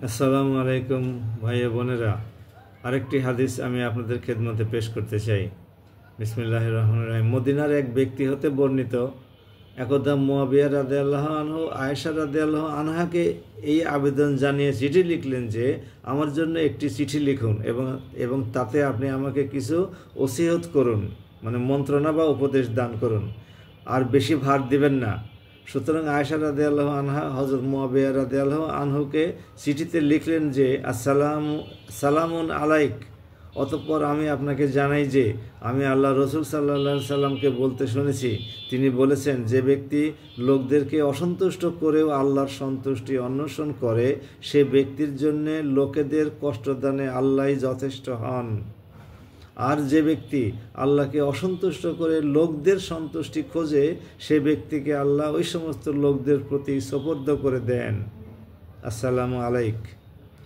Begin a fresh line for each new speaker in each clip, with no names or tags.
আসসালামু আলাইকুম ভাইয়া বোনেরা, আরেকটি হাদিস আমি আপনাদের খেদমতে পেশ করতে চাই। বিসমিল্লাহির রহমানির রহিম। মদিনার এক ব্যক্তি হতে বর্ণিত, একদা মুয়াবিয়া রাদিয়াল্লাহু আনহু আয়েশা রাদিয়াল্লাহু আনহাকে এই আবেদন জানিয়ে চিঠি লিখলেন যে, আমার জন্য একটি চিঠি লিখুন এবং তাতে আপনি আমাকে কিছু ওসিয়ত করুন, মানে মন্ত্রণা বা উপদেশ দান করুন, আর বেশি ভার দিবেন না। সুতরাং আয়েশা রাদিয়াল্লাহু আনহা হযরত মুয়াবিয়া রাদিয়াল্লাহু আনহুকে চিঠিতে লিখলেন যে, সালামুন আলাইক। অতঃপর আমি আপনাকে জানাই যে, আমি আল্লাহ রসুল সাল্লাল্লাহু আলাইহি সাল্লামকে বলতে শুনেছি, তিনি বলেছেন, যে ব্যক্তি লোকদেরকে অসন্তুষ্ট করেও আল্লাহর সন্তুষ্টি অন্বেষণ করে, সে ব্যক্তির জন্য লোকেদের কষ্টদানে আল্লাহই যথেষ্ট হন। আর যে ব্যক্তি আল্লাহকে অসন্তুষ্ট করে লোকদের সন্তুষ্টি খোঁজে, সে ব্যক্তিকে আল্লাহ ওই সমস্ত লোকদের প্রতি সোপর্দ করে দেন। আসসালামু আলাইক।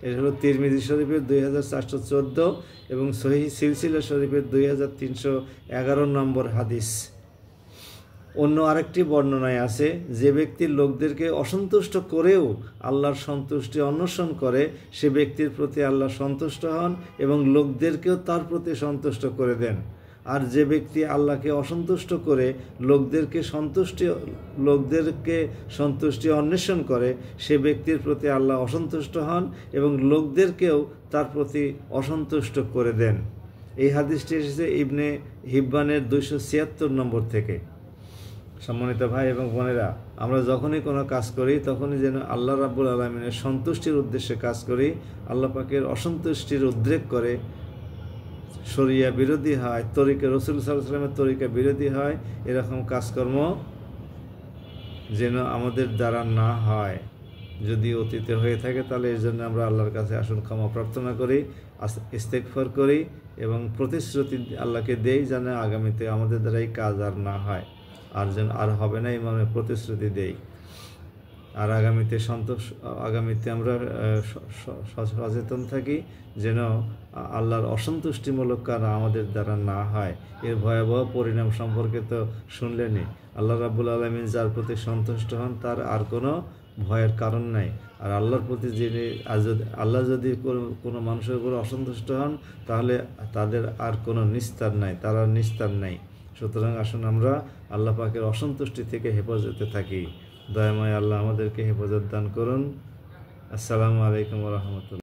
এটা হলো তিরমিজি শরীফের 2414 এবং সহিহ সিলসিলা শরীফের 2311 নম্বর হাদিস। অন্য আরেকটি বর্ণনায় আছে, যে ব্যক্তি লোকদেরকে অসন্তুষ্ট করেও আল্লাহর সন্তুষ্টি অন্বেষণ করে, সে ব্যক্তির প্রতি আল্লাহ সন্তুষ্ট হন এবং লোকদেরকেও তার প্রতি সন্তুষ্ট করে দেন। আর যে ব্যক্তি আল্লাহকে অসন্তুষ্ট করে লোকদেরকে সন্তুষ্টি অন্বেষণ করে, সে ব্যক্তির প্রতি আল্লাহ অসন্তুষ্ট হন এবং লোকদেরকেও তার প্রতি অসন্তুষ্ট করে দেন। এই হাদিসটি এসেছে ইবনে হিব্বানের 276 নম্বর থেকে। সম্মানিত ভাই এবং বোনেরা, আমরা যখনই কোনো কাজ করি তখনই যেন আল্লাহ রাব্বুল আলামিনের সন্তুষ্টির উদ্দেশ্যে কাজ করি। আল্লাহ পাকের অসন্তুষ্টির উদ্রেক করে, শরিয়া বিরোধী হয়, তরিকা রাসূল সাল্লাল্লাহু আলাইহি ওয়াসাল্লামের তরিকা বিরোধী হয়, এরকম কাজকর্ম যেন আমাদের দ্বারা না হয়। যদি অতীতে হয়ে থাকে তাহলে এর জন্য আমরা আল্লাহর কাছে আসুন ক্ষমা প্রার্থনা করি, ইস্তেগফার করি এবং প্রতিশ্রুতি আল্লাহকে দেই যেন আগামীতে আমাদের দ্বারা এই কাজ আর না হয়, আর হবে না, এই মানে প্রতিশ্রুতি দেই। আর আগামীতে আমরা সচেতন থাকি যেন আল্লাহর অসন্তুষ্টিমূলক কাজ আমাদের দ্বারা না হয়। এর ভয়াবহ পরিণাম সম্পর্কে তো শুনলেনই। আল্লাহ রাব্বুল আলামিন যার প্রতি সন্তুষ্ট হন, তার আর কোনো ভয়ের কারণ নাই। আর আল্লাহর প্রতি আল্লাহ যদি কোনো মানুষের উপর অসন্তুষ্ট হন, তাহলে তাদের আর কোনো নিস্তার নাই, তারা নিস্তার নাই। সুতরাং আসুন আমরা আল্লাহ পাকের অসন্তুষ্টি থেকে হেফাজতে থাকি। দয়াময় আল্লাহ আমাদেরকে হেফাজত দান করুন। আসসালামু আলাইকুম ওয়া রাহমাতুল্লাহ।